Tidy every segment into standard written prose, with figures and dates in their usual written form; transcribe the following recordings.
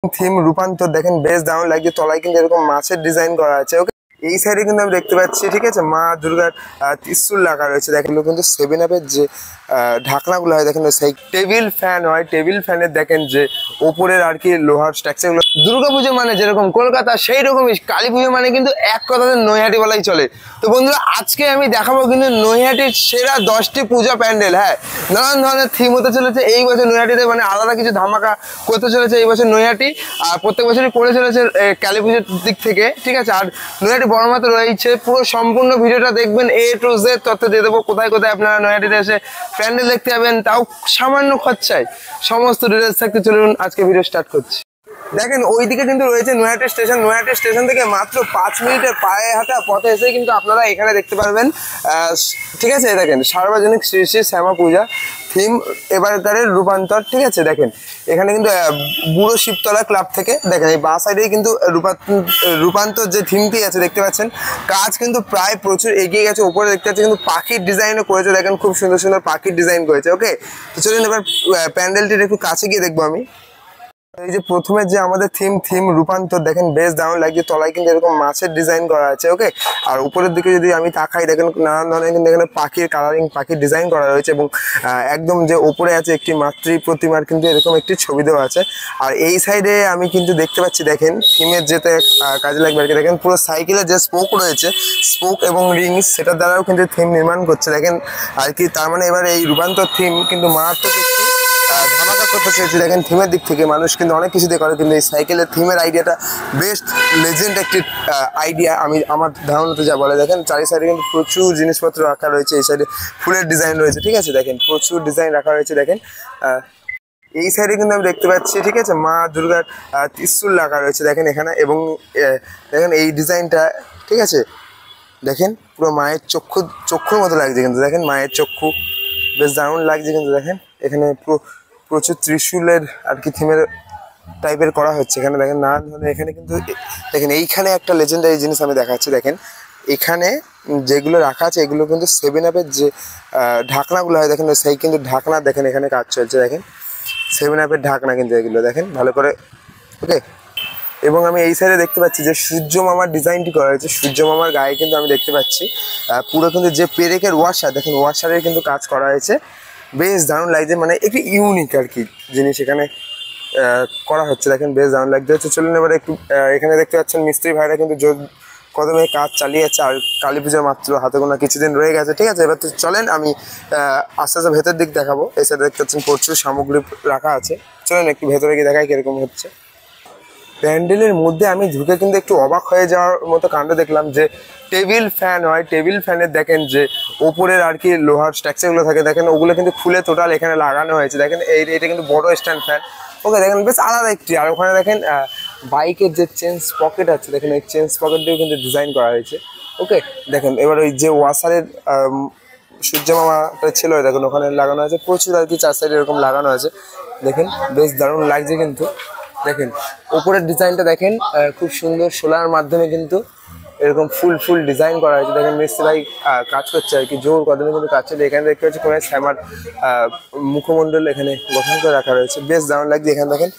Theme রূপান্তর দেখেন বেশ দারুণ লাগছে। তলায় কিন্তু এরকম মাছের ডিজাইন করা আছে। ওকে, এই সাইডে কিন্তু আমি দেখতে পাচ্ছি, ঠিক আছে, মা দুর্গার ত্রিশূল রাখা রয়েছে। দেখেন কিন্তু 7-Up-এর যে ঢাকনাগুলো হয়, দেখেন সেই টেবিল ফ্যান হয়, টেবিল ফ্যানের দেখেন যে ওপরের আর কি লোহার স্ট্রাকচারগুলো। দুর্গাপুজো মানে যেরকম কলকাতা, সেই রকমই কালী পুজো মানে কিন্তু এক কথাতে নৈহাটি বলাই চলে। তো বন্ধুরা, আজকে আমি দেখাবো কিন্তু নৈহাটির সেরা 10টি পূজা প্যান্ডেল। হ্যাঁ, নানান ধরনের থিম হতে চলেছে এই বছর নৈহাটিতে, মানে আলাদা কিছু ধামাকা করতে চলেছে এই বছর নৈহাটি। আর প্রত্যেক বছরই করে চলেছে কালী পুজোর দিক থেকে, ঠিক আছে। আর নৈহাটি বড় মাত্র রয়েছে, পুরো সম্পূর্ণ ভিডিওটা দেখবেন, A to Z তথ্য দিয়ে দেবো। কোথায় কোথায় আপনারা নৈহাটিতে এসে প্যান্ডেল দেখতে যাবেন, তাও সামান্য খরচায়, সমস্ত ডিটেলস থাকতে চলুন আজকে ভিডিও স্টার্ট করছি। দেখেন ওইদিকে কিন্তু রয়েছে নৈহাটি স্টেশন। নৈহাটি স্টেশন থেকে মাত্র 5 মিনিটের পায়ে হাঁটা পথে এসে কিন্তু আপনারা এখানে দেখতে পারবেন, ঠিক আছে। দেখেন সার্বজনিক শ্রী শ্রী শ্যামা পূজা থিম এবারকারের রূপান্তর, ঠিক আছে। দেখেন এখানে কিন্তু বুড়ো শিবতলা ক্লাব থেকে, দেখেন এই বাঁ সাইডেই কিন্তু রূপান্তর যে থিমটি আছে দেখতে পাচ্ছেন, কাজ কিন্তু প্রায় প্রচুর এগিয়ে গেছে। উপরে দেখতে পাচ্ছি কিন্তু পাখির ডিজাইনও করেছে, দেখেন খুব সুন্দর সুন্দর পাখির ডিজাইন করেছে। ওকে, তো চলুন এবার প্যান্ডেলটির একটু কাছে গিয়ে দেখবো আমি। এই যে প্রথমে যে আমাদের থিম রূপান্তর, দেখেন বেশ দারুণ লাগছে। তলায় কিন্তু এরকম মাছের ডিজাইন করা আছে। ওকে, আর উপরের দিকে যদি আমি তাকাই, দেখেন নানান ধরনের কিন্তু এখানে পাখির কালারিং, পাখির ডিজাইন করা রয়েছে। এবং একদম যে উপরে আছে একটি মাতৃ প্রতিমার কিন্তু এরকম একটি ছবি দেওয়া আছে। আর এই সাইডে আমি কিন্তু দেখতে পাচ্ছি, দেখেন থিমের যেতে কাজে লাগবে আর কি। দেখেন পুরো সাইকেলের যে স্পোক রয়েছে, স্পোক এবং রিংস, সেটার দ্বারাও কিন্তু থিম নির্মাণ করছে দেখেন আর কি। তার মানে এবার এই রূপান্তর থিম কিন্তু মারাত্মক একটি ধামাকা করতে চেয়েছি। দেখেন থিমের দিক থেকে মানুষ কিন্তু অনেক কিছু দিয়ে করে, কিন্তু এই সাইকেলের থিমের আইডিয়াটা বেস্ট লেজেন্ড একটি আইডিয়া, আমি আমার ধারণাতে যা বলে। দেখেন চারি সাইডে কিন্তু প্রচুর জিনিসপত্র রাখা রয়েছে। এই সাইডে ফুলের ডিজাইন রয়েছে, ঠিক আছে। দেখেন প্রচুর ডিজাইন রাখা রয়েছে। দেখেন এই সাইডে কিন্তু আমি দেখতে পাচ্ছি, ঠিক আছে, মা দুর্গার ত্রিশূল রাখা রয়েছে দেখেন এখানে। এবং দেখেন এই ডিজাইনটা, ঠিক আছে, দেখেন পুরো মায়ের চক্ষুর মতো লাগছে কিন্তু। দেখেন মায়ের চক্ষু বেশ দারুণ লাগছে কিন্তু। দেখেন এখানে প্রচুর ত্রিশূলের আর কি থিমের টাইপের করা হচ্ছে এখানে। দেখেন নানান ধরনের এখানে কিন্তু, দেখেন এইখানে একটা লেজেন্ডারি জিনিস আমি দেখাচ্ছি। দেখেন এখানে যেগুলো রাখা আছে এগুলো কিন্তু 7-Up-এর যে ঢাকনাগুলো হয়, দেখেন সেই কিন্তু ঢাকনা, দেখেন এখানে কাজ চলছে। দেখেন 7-Up-এর ঢাকনা কিন্তু এগুলো, দেখেন ভালো করে। ওকে, এবং আমি এই সাইডে দেখতে পাচ্ছি যে সূর্য মামার ডিজাইনটি করা হয়েছে। সূর্য মামার গায়ে কিন্তু আমি দেখতে পাচ্ছি পুরো কিন্তু যে পেরেকের ওয়াশার, দেখেন ওয়াশারের কিন্তু কাজ করা হয়েছে। বেশ দারুণ লাগছে, মানে একটু ইউনিক আর কি জিনিস এখানে করা হচ্ছে। দেখেন বেশ দারুণ লাগছে হচ্ছে। চলুন এবার একটু এখানে দেখতে পাচ্ছেন মিস্ত্রি ভাইরা কিন্তু জোর কদমে কাজ চালিয়ে যাচ্ছে। আর কালী পুজোর মাত্র হাতে গোনা কিছুদিন রয়ে গেছে, ঠিক আছে। এবার তো চলেন আমি আস্তে আস্তে ভেতর দিক দেখাবো। এই সাইডে দেখতে পাচ্ছেন প্রচুর সামগ্রী রাখা আছে। চলেন একটু ভেতরে গিয়ে দেখাই কিরকম হচ্ছে। প্যান্ডেলের মধ্যে আমি ঢুকে কিন্তু একটু অবাক হয়ে যাওয়ার মতো কাণ্ড দেখলাম, যে টেবিল ফ্যান হয়, টেবিল ফ্যানের দেখেন যে ওপরের আর কি লোহার স্ট্রাকচারগুলো থাকে, দেখেন ওগুলো কিন্তু খুলে টোটাল এখানে লাগানো হয়েছে। দেখেন এটা কিন্তু বড় স্ট্যান্ড ফ্যান। ওকে, দেখেন বেশ আলাদা একটি। আর ওখানে দেখেন বাইকের যে চেঞ্জ পকেট আছে, দেখেন এই চেঞ্জ পকেট দিয়েও কিন্তু ডিজাইন করা হয়েছে। ওকে, দেখেন এবার ওই যে ওয়াশারের সূর্য মামাটা ছিল, দেখেন ওখানে লাগানো আছে প্রচুর আর কি, 4 সাইডে এরকম লাগানো আছে। দেখেন বেশ দারুণ লাগছে কিন্তু। দেখেন উপরের ডিজাইনটা দেখেন খুব সুন্দর, সোলার মাধ্যমে কিন্তু এরকম ফুল ডিজাইন করা হয়েছে। দেখেন মিস্ত্রি ভাই কাজ করছে আর কি, জোর কদমে কিন্তু কাজ চলছে। এখানে দেখতে পাচ্ছি কোনো শ্যামার মুখমণ্ডল এখানে গঠন করে রাখা রয়েছে, বেশ দারুণ লাগছে। এখানে দেখেন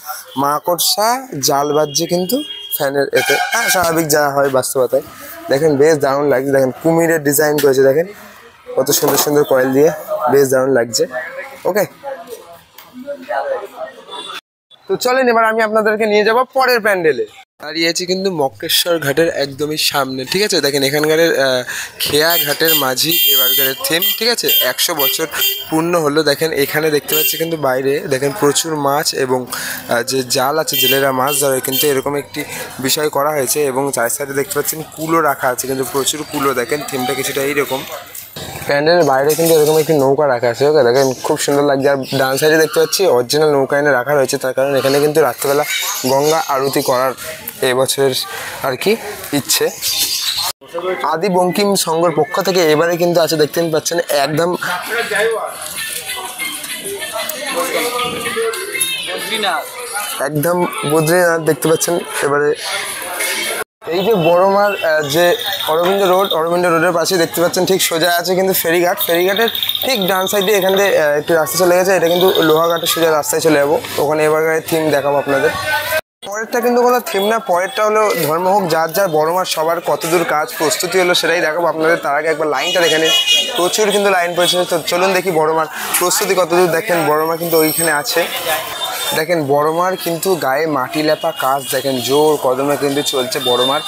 মাকড়সা জাল বাজছে কিন্তু ফ্যানের এতে, স্বাভাবিক যা হয় বাস্তবতায়। দেখেন বেশ দারুণ লাগছে। দেখেন কুমিরের ডিজাইন করেছে, দেখেন কত সুন্দর সুন্দর কয়েল দিয়ে, বেশ দারুণ লাগছে। ওকে, তো চলেন এবার আমি আপনাদেরকে নিয়ে যাবো পরের প্যান্ডেলে। দাঁড়িয়েছি কিন্তু মক্কেশ্বর ঘাটের একদমই সামনে, ঠিক আছে। দেখেন এখানকার খেয়া ঘাটের মাঝি এবারকারের থিম, ঠিক আছে। 100 বছর পূর্ণ হলো। দেখেন এখানে দেখতে পাচ্ছি কিন্তু বাইরে দেখেন প্রচুর মাছ, এবং যে জাল আছে জেলেরা মাছ ধরে কিন্তু এরকম একটি বিষয় করা হয়েছে। এবং চার সাইডে দেখতে পাচ্ছেন কুলো রাখা আছে, কিন্তু প্রচুর কুলো। দেখেন থিমটা কিছুটা এইরকম। প্যান্ডেলের বাইরে কিন্তু এরকম একটি নৌকা রাখা আছে। ওকে, দেখেন খুব সুন্দর লাগছে। আর ডান সাইডে দেখতে পাচ্ছি অরিজিনাল নৌকা এনে রাখা রয়েছে, তার কারণ এখানে কিন্তু রাত্রেবেলা গঙ্গা আরতি করার এবছরের আর কি ইচ্ছে। আদি বঙ্কিম সংঘর পক্ষ থেকে এবারে কিন্তু আছে, দেখতে পাচ্ছেন একদম বদ্রীনাথ দেখতে পাচ্ছেন। এবারে এই যে বড়মার যে অরবিন্দ রোডের পাশে দেখতে পাচ্ছেন, ঠিক সোজা আছে কিন্তু ফেরিঘাটের ঠিক ডান সাইডে এখান থেকে একটু রাস্তা চলে গেছে। এটা কিন্তু লোহাঘাটের সোজা রাস্তায় চলে যাবো, ওখানে এবার থিম দেখাবো আপনাদের। পরেরটা কিন্তু কোনো থিম না, পরেরটা হলো ধর্ম হোক যার যার, বড় মার সবার কতদূর কাজ প্রস্তুতি হলো সেটাই দেখাবো আপনাদের। তার আগে একবার লাইনটা দেখে নিন, প্রচুর কিন্তু লাইন পড়েছে। তো চলুন দেখি বড় মার প্রস্তুতি কতদূর। দেখেন বড় মা কিন্তু ওইখানে আছে, দেখেন বড় মার কিন্তু গায়ে মাটি লেপা কাজ দেখেন জোর কদমে কিন্তু চলছে। বড় মার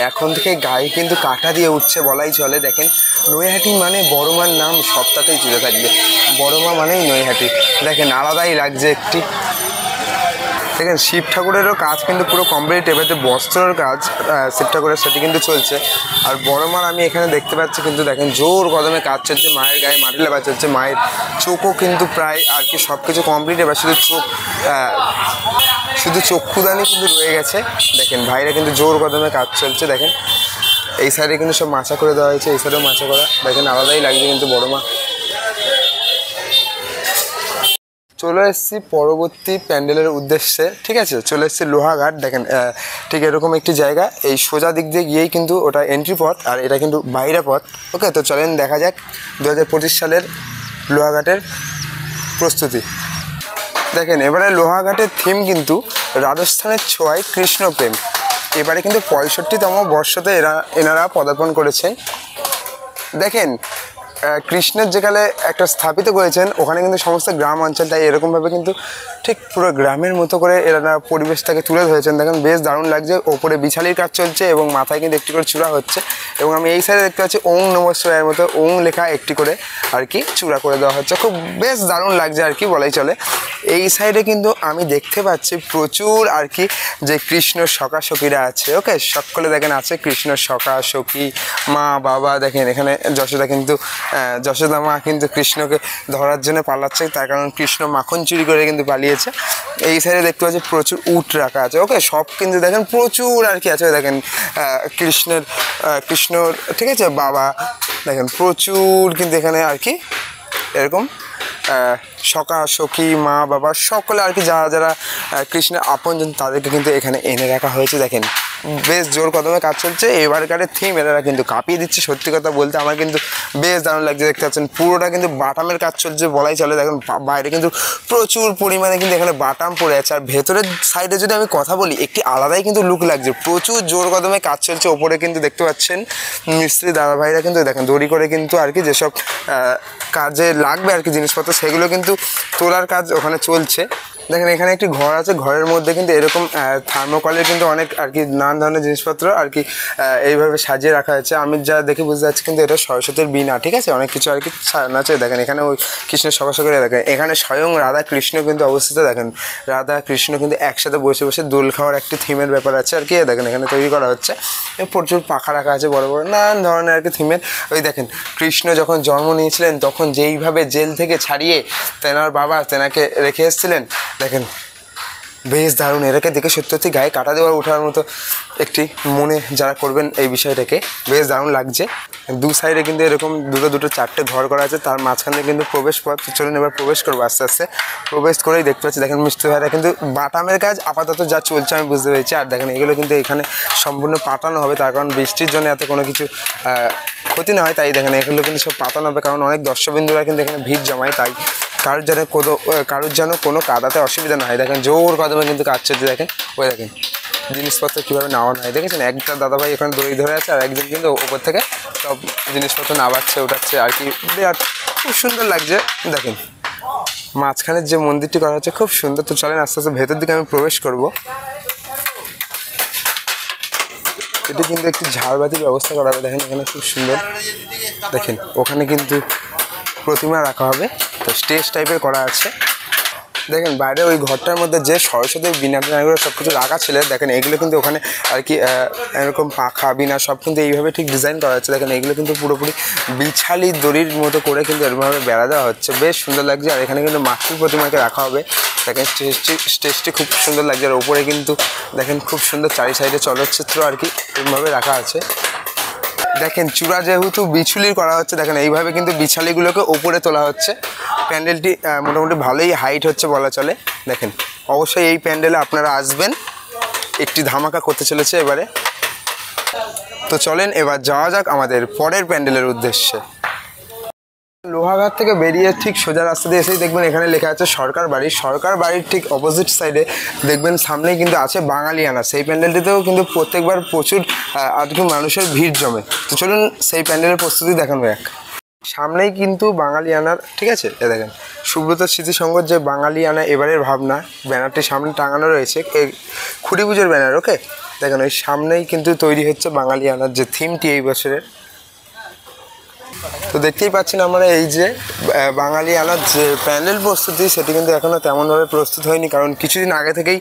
এখন থেকে গায়ে কিন্তু কাটা দিয়ে উঠছে বলাই চলে। দেখেন নৈহাটি মানে বড় মার নাম সপ্তাহতেই জুড়ে থাকবে, বড় মা মানেই নৈহাটি। দেখেন আলাদাই লাগছে একটি। দেখেন শিব ঠাকুরেরও কাজ কিন্তু পুরো কমপ্লিট, এবারে বস্ত্রর কাজ শিব ঠাকুরের সেটি কিন্তু চলছে। আর বড় মার আমি এখানে দেখতে পাচ্ছি কিন্তু দেখেন জোর কদমে কাজ চলছে, মায়ের গায়ে মাটি লেপা চলছে। মায়ের চোখও কিন্তু প্রায় আর কি সব কিছু কমপ্লিট, এবার শুধু চক্ষুদানি কিন্তু রয়ে গেছে। দেখেন ভাইরা কিন্তু জোর কদমে কাজ চলছে। দেখেন এই সাইডে কিন্তু সব মাচা করে দেওয়া হয়েছে, এই সাইডেও মাচা করা। দেখেন আলাদাই লাগছে কিন্তু বড় মা। চলে এসেছি পরবর্তী প্যান্ডেলের উদ্দেশ্যে, ঠিক আছে। চলে এসেছি লোহাঘাট। দেখেন ঠিক এরকম একটি জায়গা, এই সোজা দিক দিয়ে গিয়েই কিন্তু ওটা এন্ট্রি পথ, আর এটা কিন্তু বাইরে পথ। ওকে, তো চলেন দেখা যাক 2025 সালের লোহাঘাটের প্রস্তুতি। দেখেন এবারে লোহাঘাটের থিম কিন্তু রাজস্থানের ছোঁয়ায় কৃষ্ণপ্রেম। এবারে কিন্তু 65তম বর্ষতে এনারা পদার্পণ করেছেন। দেখেন কৃষ্ণের যেখানে একটা স্থাপিত করেছেন ওখানে কিন্তু সমস্ত গ্রাম অঞ্চল, তাই এরকমভাবে কিন্তু ঠিক পুরো গ্রামের মতো করে এরা পরিবেশটাকে তুলে ধরেছেন। দেখেন বেশ দারুণ লাগছে। ওপরে বিছালির কাজ চলছে এবং মাথায় কিন্তু একটি করে চূড়া হচ্ছে, এবং আমি এই সাইডে দেখতে পাচ্ছি ওং নমঃ শিবায়ের মতো ওং লেখা একটি করে আর কি চূড়া করে দেওয়া হচ্ছে। খুব বেশ দারুণ লাগছে আর কি বলাই চলে। এই সাইডে কিন্তু আমি দেখতে পাচ্ছি প্রচুর আর কি যে কৃষ্ণ সখা সখীরা আছে। ওকে, সকলে দেখেন আছে কৃষ্ণ সখা সখী, মা বাবা। দেখেন এখানে যশোদা কিন্তু যশোদা মা কিন্তু কৃষ্ণকে ধরার জন্য পালাচ্ছে, তার কারণ কৃষ্ণ মাখন চুরি করে কিন্তু পালিয়েছে। এই সাইডে দেখতে পাচ্ছি প্রচুর উট রাখা আছে। ওকে, সব কিন্তু দেখেন প্রচুর আর কি আছে। দেখেন কৃষ্ণর ঠিক আছে বাবা, দেখেন প্রচুর কিন্তু এখানে আর কি এরকম সখা সখী মা বাবা সকলে আর কি যারা যারা কৃষ্ণের আপনজন তাদেরকে কিন্তু এখানে এনে রাখা হয়েছে। দেখেন বেশ জোর কদমে কাজ চলছে। এবারকারের থিম এরা কিন্তু কাঁপিয়ে দিচ্ছে, সত্যি কথা বলতে আমার কিন্তু বেশ দারুণ লাগছে। দেখতে পাচ্ছেন পুরোটা কিন্তু বাটামের কাজ চলছে বলাই চলে। দেখেন বাইরে কিন্তু প্রচুর পরিমাণে কিন্তু এখানে বাটাম পড়ে আছে, আর ভেতরের সাইডে যদি আমি কথা বলি একটি আলাদাই কিন্তু লুক লাগছে। প্রচুর জোর কদমে কাজ চলছে। ওপরে কিন্তু দেখতে পাচ্ছেন মিস্ত্রি দাদা ভাইরা কিন্তু দেখেন দড়ি করে কিন্তু আর কি যেসব কাজে লাগবে আর কি জিনিসপত্র সেগুলো কিন্তু তোলার কাজ ওখানে চলছে। দেখেন এখানে একটি ঘর আছে, ঘরের মধ্যে কিন্তু এরকম থার্মোকলের কিন্তু অনেক আর কি নানান ধরনের জিনিসপত্র আর কি এইভাবে সাজিয়ে রাখা হয়েছে। আমি যা দেখে বুঝতে পারছি কিন্তু এটা সরস্বতীর বীণা, ঠিক আছে, অনেক কিছু আর কি সাজানো আছে। দেখেন এখানে ওই কৃষ্ণের সখা সখীরা দেখেন এখানে স্বয়ং রাধা কৃষ্ণ কিন্তু অবস্থিত। দেখেন রাধা কৃষ্ণ কিন্তু একসাথে বসে বসে দোল খাওয়ার একটি থিমের ব্যাপার আছে আর কি। দেখেন এখানে তৈরি করা হচ্ছে, প্রচুর পাখা রাখা আছে বড় বড় নানান ধরনের আর কি থিমের। ওই দেখেন কৃষ্ণ যখন জন্ম নিয়েছিলেন তখন যেইভাবে জেল থেকে ছাড়িয়ে তেনার বাবা তেনাকে রেখে এসেছিলেন। দেখেন বেশ দারুণ, এটাকে দেখে সত্যি সত্যি গায়ে কাটা দেওয়ার ওঠার মতো একটি মনে যারা করবেন এই বিষয়টাকে বেশ দারুণ লাগছে। দু সাইডে কিন্তু এরকম দুটো চারটে ঘর করা আছে, তার মাঝখানে কিন্তু প্রবেশ পথ। চলুন এবার প্রবেশ করবো আস্তে আস্তে। প্রবেশ করেই দেখতে পাচ্ছি দেখেন মিস্ত্রি ভাইরা কিন্তু বাটামের কাজ আপাতত যা চলছে আমি বুঝতে পেরেছি। আর দেখেন এগুলো কিন্তু এখানে সম্পূর্ণ পাতানো হবে, তার কারণ বৃষ্টির জন্য এত কোনো কিছু ক্ষতি না হয়, তাই দেখেন এগুলো কিন্তু সব পাতানো হবে, কারণ অনেক দর্শকবিন্দুরা কিন্তু এখানে ভিড় জমায়, তাই কারোর যেন কোনো কাদাতে অসুবিধা না হয়। দেখেন জোর কদমে কিন্তু কাজ চলছে। দেখেন ওই দেখেন জিনিসপত্র কীভাবে নামানো হয়, দেখেছেন একটা দাদাভাই এখানে দড়ি ধরে আছে আর একজন কিন্তু ওপর থেকে সব জিনিসপত্র নামাচ্ছে ওঠাচ্ছে আর কি। বিরাট খুব সুন্দর লাগছে। দেখেন মাঝখানের যে মন্দিরটি করা হচ্ছে খুব সুন্দর। তো চলেন আস্তে আস্তে ভেতর দিকে আমি প্রবেশ করব। এটি কিন্তু একটি ঝাড়বাতির ব্যবস্থা করা হবে। দেখেন এখানে খুব সুন্দর। দেখেন ওখানে কিন্তু প্রতিমা রাখা হবে, তো স্টেজ টাইপের করা আছে। দেখেন বাইরে ওই ঘরটার মধ্যে যে সরস্বতীর বিনা টিনাগুলো সব কিছু রাখা ছিল, দেখেন এগুলো কিন্তু ওখানে আর কি এরকম পাখা বিনা সব কিন্তু এইভাবে ঠিক ডিজাইন করা হচ্ছে। দেখেন এগুলো কিন্তু পুরোপুরি বিছালি দড়ির মতো করে কিন্তু এরকমভাবে বেড়া দেওয়া হচ্ছে, বেশ সুন্দর লাগছে। আর এখানে কিন্তু মাতৃ প্রতিমাকে রাখা হবে। দেখেন স্টেজটি খুব সুন্দর লাগছে। আর ওপরে কিন্তু দেখেন খুব সুন্দর চারি সাইডে চলচ্চিত্র আর কি এরকমভাবে রাখা আছে। দেখেন চূড়া যেহেতু বিছুলির করা হচ্ছে, দেখেন এইভাবে কিন্তু বিছালিগুলোকে ওপরে তোলা হচ্ছে। প্যান্ডেলটি মোটামুটি ভালোই হাইট হচ্ছে বলা চলে। দেখেন অবশ্যই এই প্যান্ডেলে আপনারা আসবেন, একটি ধামাকা করতে চলেছে এবারে। তো চলেন এবার যাওয়া যাক আমাদের পরের প্যান্ডেলের উদ্দেশ্যে। লোহাঘাট থেকে বেরিয়ে ঠিক সোজা রাস্তা দিয়ে এসেই দেখবেন এখানে লেখা আছে সরকার বাড়ি। সরকার বাড়ির ঠিক অপোজিট সাইডে দেখবেন সামনেই কিন্তু আছে বাঙালিয়ানা। সেই প্যান্ডেলটিতেও কিন্তু প্রত্যেকবার প্রচুর আর কি মানুষের ভিড় জমে। তো চলুন সেই প্যান্ডেলের প্রস্তুতি দেখানো এক। সামনেই কিন্তু বাঙালিয়ানার, ঠিক আছে, এ দেখেন সুব্রত স্মৃতি সংঘর যে বাঙালিয়ানা এবারের ভাবনা ব্যানারটি সামনে টাঙানো রয়েছে, এই খুঁটি পুজোর ব্যানার। ওকে, দেখেন ওই সামনেই কিন্তু তৈরি হচ্ছে বাঙালিয়ানার যে থিমটি এই বছরের। তো দেখতেই পাচ্ছেন আমরা এই যে বাঙালিয়ানার যে প্যান্ডেল প্রস্তুতি সেটি কিন্তু এখনও তেমনভাবে প্রস্তুত হয়নি, কারণ কিছুদিন আগে থেকেই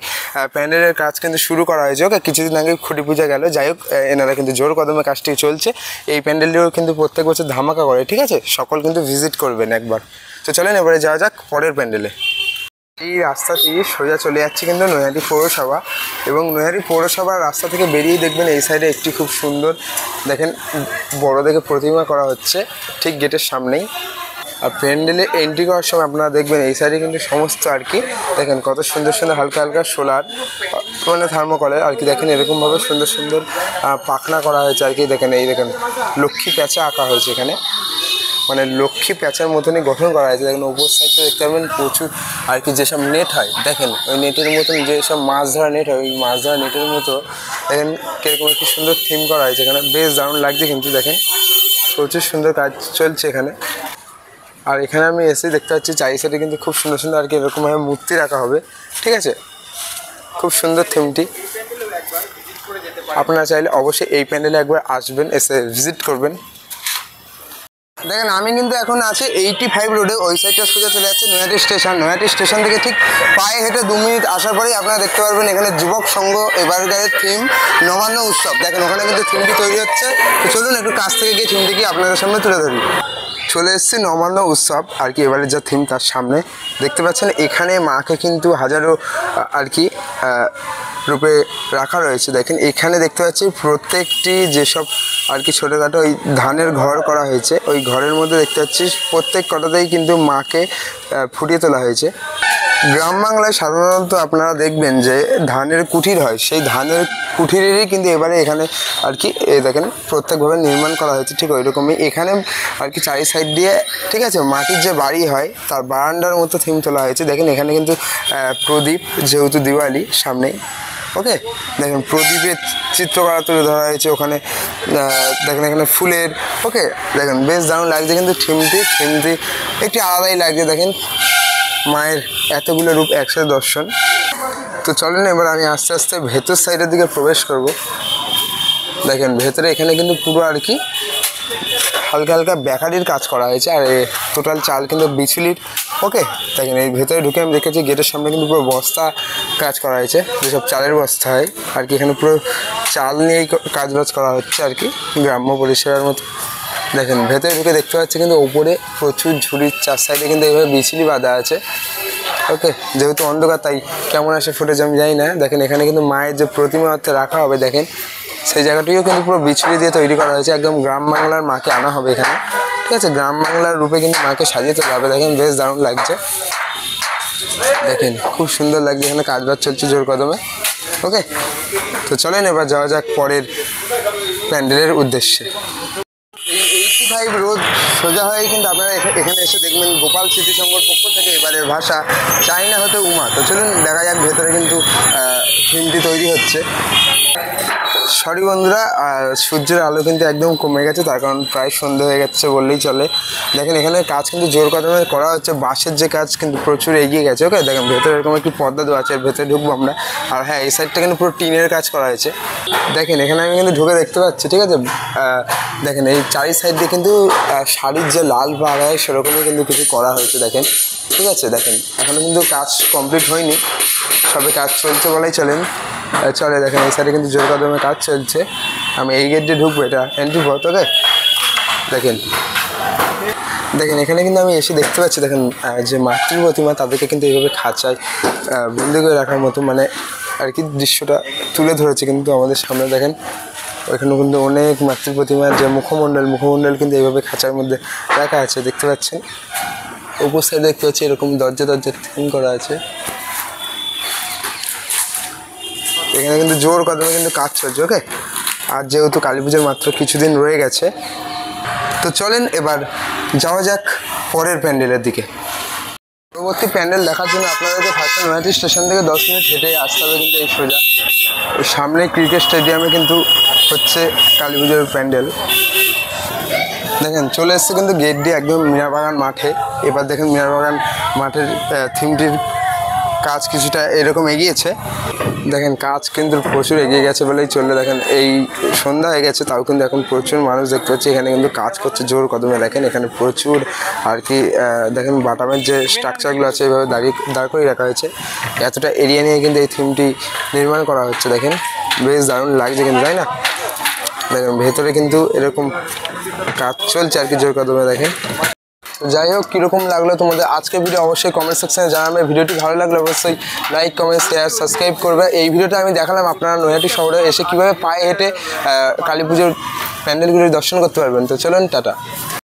প্যান্ডেলের কাজ কিন্তু শুরু করা হয়েছে। ওকে, কিছুদিন আগে খুঁটি পূজা গেল, যাই হোক এনারা কিন্তু জোর কদমে কাজটি চলছে। এই প্যান্ডেলটিও কিন্তু প্রত্যেক বছর ধামাকা করে, ঠিক আছে, সকল কিন্তু ভিজিট করবেন একবার। তো চলেন এবারে যাওয়া যাক পরের প্যান্ডেলে। এই রাস্তাটি সোজা চলে যাচ্ছে কিন্তু নৈহাটি পৌরসভা, এবং নৈহাটি পৌরসভার রাস্তা থেকে বেরিয়ে দেখবেন এই সাইডে একটি খুব সুন্দর দেখেন বড় দেখে প্রতিমা করা হচ্ছে ঠিক গেটের সামনেই। আর প্যান্ডেলে এন্ট্রি করার সময় আপনারা দেখবেন এই সাইডে কিন্তু সমস্ত আর কি দেখেন কত সুন্দর সুন্দর হালকা হালকা সোলার মানে থার্মোকলের আর কি দেখেন এরকমভাবে সুন্দর সুন্দর পাখনা করা হয়েছে আর কি। দেখেন এই দেখেন লক্ষ্মী প্যাঁচা আঁকা হয়েছে এখানে, মানে লক্ষ্মী প্যাঁচার মতনই গঠন করা হয়েছে। দেখেন উপর সাইডটা দেখতে পাবেন প্রচুর আর কি যেসব নেট হয়, দেখেন ওই নেটের মতন যেসব মাছ ধরা নেট হয় ওই মাছ ধরা নেটের মতো দেখেন কীরকম একটি সুন্দর থিম করা হয়েছে এখানে, বেশ দারুণ লাগছে কিন্তু। দেখেন প্রচুর সুন্দর কাজ চলছে এখানে। আর এখানে আমি এসে দেখতে পাচ্ছি চারি সাইডে কিন্তু খুব সুন্দর সুন্দর আর কি এরকমভাবে মূর্তি রাখা হবে, ঠিক আছে, খুব সুন্দর থিমটি। আপনারা চাইলে অবশ্যই এই প্যান্ডেলে একবার আসবেন, এসে ভিজিট করবেন। দেখেন আমি কিন্তু এখন আছি 85 রোডে, ওই সাইডটা সোজা চলে যাচ্ছে নৈহাটি স্টেশন। নৈহাটি স্টেশন থেকে ঠিক পায়ে হেঁটে 2 মিনিট আসার পরেই আপনারা দেখতে পারবেন এখানে যুবক সংঘ এবারকারের থিম নবান্ন উৎসব। দেখেন ওখানে কিন্তু থিমটি তৈরি হচ্ছে। তো চলুন একটু কাছ থেকে গিয়ে থিমটিকে আপনাদের সামনে তুলে ধরি। চলে এসেছি নবান্ন উৎসব আর কি এবারের যা থিম তার সামনে। দেখতে পাচ্ছেন এখানে মাকে কিন্তু হাজারো আর কি রূপে রাখা রয়েছে। দেখেন এখানে দেখতে পাচ্ছি প্রত্যেকটি যেসব আর কি ছোটোখাটো ওই ধানের ঘর করা হয়েছে, ওই ঘরের মধ্যে দেখতে পাচ্ছি প্রত্যেক কটাতেই কিন্তু মাকে ফুটিয়ে তোলা হয়েছে। গ্রাম বাংলায় সাধারণত আপনারা দেখবেন যে ধানের কুঠির হয়, সেই ধানের কুঠিরেরই কিন্তু এবারে এখানে আর কি দেখেন প্রত্যেকভাবে নির্মাণ করা হয়েছে ঠিক ওই রকমই। এখানে আর কি চারি সাইড দিয়ে, ঠিক আছে, মাটির যে বাড়ি হয় তার বারান্দার মতো থিম তোলা হয়েছে। দেখেন এখানে কিন্তু প্রদীপ, যেহেতু দিওয়ালি সামনে, ওকে, দেখেন প্রদীপের চিত্রকলা তুলে ধরা হয়েছে ওখানে। দেখেন এখানে ফুলের, ওকে, দেখেন বেশ দারুণ লাগছে কিন্তু থিমটি একটি আলাদাই লাগছে। দেখেন মায়ের এতগুলো রূপ একসাথে দর্শন। তো চলেন এবার আমি আস্তে আস্তে ভেতর সাইডের দিকে প্রবেশ করব। দেখেন ভেতরে এখানে কিন্তু পুরো আর কি হালকা হালকা বেকারির কাজ করা হয়েছে, আর টোটাল চাল কিন্তু বিচুলির। ওকে, দেখেন এই ভেতরে ঢুকে আমি দেখেছি গেটের সামনে কিন্তু পুরো বস্তা কাজ করা হয়েছে, যেসব চালের বস্তা হয় আর কি। এখানে পুরো চাল নিয়েই কাজবাজ করা হচ্ছে আর কি, গ্রাম্য পরিষেবার মতো। দেখেন ভেতরে ঢুকে দেখতে পাচ্ছি কিন্তু ওপরে প্রচুর ঝুড়ির চার সাইডে কিন্তু এইভাবে বিচুলি বাঁধা আছে। ওকে, যেহেতু অন্ধকার তাই কেমন আসে ফুটেজ আমি জানি না। দেখেন এখানে কিন্তু মায়ের যে প্রতিমা অর্থে রাখা হবে, দেখেন সেই জায়গাটিও কিন্তু পুরো বিচুলি দিয়ে তৈরি করা হয়েছে। একদম গ্রাম বাংলার মাকে আনা হবে এখানে, ঠিক আছে, গ্রাম বাংলার রূপে কিন্তু মাকে সাজিয়ে তোলা হবে। দেখেন বেশ দারুণ লাগছে, দেখেন খুব সুন্দর লাগছে। এখানে কাজবাজ চলছে জোর কদমে। ওকে, তো চলেন এবার যাওয়া যাক পরের প্যান্ডেলের উদ্দেশ্যে। এই 85 রোড সোজা হয়ে কিন্তু আপনারা এখানে এসে দেখবেন গোপাল স্মৃতি সংঘর পক্ষ থেকে এবারের ভাষা চাইনা হতে উমা। তো চলুন দেখা যাক ভেতরে কিন্তু থিমটি তৈরি হচ্ছে। সরি বন্ধুরা, সূর্যের আলো কিন্তু একদম কমে গেছে, তার কারণ প্রায় সন্ধ্যে হয়ে গেছে বললেই চলে। দেখেন এখানে কাজ কিন্তু জোর কদমে করা হচ্ছে, বাঁশের যে কাজ কিন্তু প্রচুর এগিয়ে গেছে। ওকে, দেখেন ভেতরে এরকম একটি পর্দা দেওয়া আছে, ভেতরে ঢুকবো আমরা। আর হ্যাঁ, এই সাইডটা কিন্তু পুরো টিনের কাজ করা হয়েছে। দেখেন এখানে আমি কিন্তু ঢুকে দেখতে পাচ্ছি, ঠিক আছে, দেখেন এই চারি সাইড দিয়ে কিন্তু শাড়ির যে লাল পাড় হয় সেরকমই কিন্তু কিছু করা হয়েছে। দেখেন, ঠিক আছে, দেখেন এখনও কিন্তু কাজ কমপ্লিট হয়নি, সবে কাজ চলছে বলাই চলে। দেখেন এই সাইডে কিন্তু জোর কদমে কাজ চলছে। আমি এই গেট দিয়ে ঢুকবো, এটা এন্ট্রি পথ। ওকে, দেখেন এখানে কিন্তু আমি এসে দেখতে পাচ্ছি, দেখেন যে মাতৃ প্রতিমা তাদেরকে কিন্তু এইভাবে খাঁচায় বন্দি করে রাখার মতো মানে আর কি দৃশ্যটা তুলে ধরেছে কিন্তু আমাদের সামনে। দেখেন ওইখানে কিন্তু অনেক মাতৃ প্রতিমার যে মুখমণ্ডল কিন্তু এইভাবে খাঁচার মধ্যে রাখা আছে, দেখতে পাচ্ছেন। উপর সাইডে দেখতে পাচ্ছি এরকম দরজা থিম করা আছে। এখানে কিন্তু জোর কদমে কিন্তু কাজ চলছে। ওকে, আর যেহেতু কালী পুজোর মাত্র কিছুদিন রয়ে গেছে, তো চলেন এবার যাওয়া যাক পরের প্যান্ডেলের দিকে। পরবর্তী প্যান্ডেল দেখার জন্য আপনাদেরকে ফার্স্টে নৈহাটি স্টেশন থেকে 10 মিনিট হেঁটে আসতে হবে কিন্তু এই সোজা। ওই সামনে ক্রিকেট স্টেডিয়ামে কিন্তু হচ্ছে কালী পুজোর প্যান্ডেল। দেখেন চলে এসছে কিন্তু গেট দিয়ে একদম মিনারবাগান মাঠে। এবার দেখেন মিনারবাগান মাঠের থিমটির কাজ কিছুটা এরকম এগিয়েছে। দেখেন কাজ কিন্তু প্রচুর এগিয়ে গেছে বলেই চললে। দেখেন এই সন্ধ্যা হয়ে গেছে তাও কিন্তু এখন প্রচুর মানুষ দেখতে পাচ্ছি এখানে কিন্তু কাজ করছে জোর কদমে। দেখেন এখানে প্রচুর আর কি দেখেন বাটামের যে স্ট্রাকচারগুলো আছে এইভাবে দাঁড় করিয়ে রাখা হয়েছে। এতটা এরিয়া নিয়ে কিন্তু এই থিমটি নির্মাণ করা হচ্ছে। দেখেন বেশ দারুণ লাগছে কিন্তু, তাই না? দেখেন ভেতরে কিন্তু এরকম কাজ চলছে আর কি জোর কদমে। দেখেন যাই হোক, কীরকম লাগলো তোমাদের আজকের ভিডিও অবশ্যই কমেন্ট সেকশনে জানাবে। ভিডিওটি ভালো লাগলে অবশ্যই লাইক, কমেন্ট, শেয়ার, সাবস্ক্রাইব করবে। এই ভিডিওটা আমি দেখালাম আপনারা নৈহাটি শহরে এসে কীভাবে পায়ে হেঁটে কালী পুজোর প্যান্ডেলগুলির দর্শন করতে পারবেন। তো চলুন, টাটা।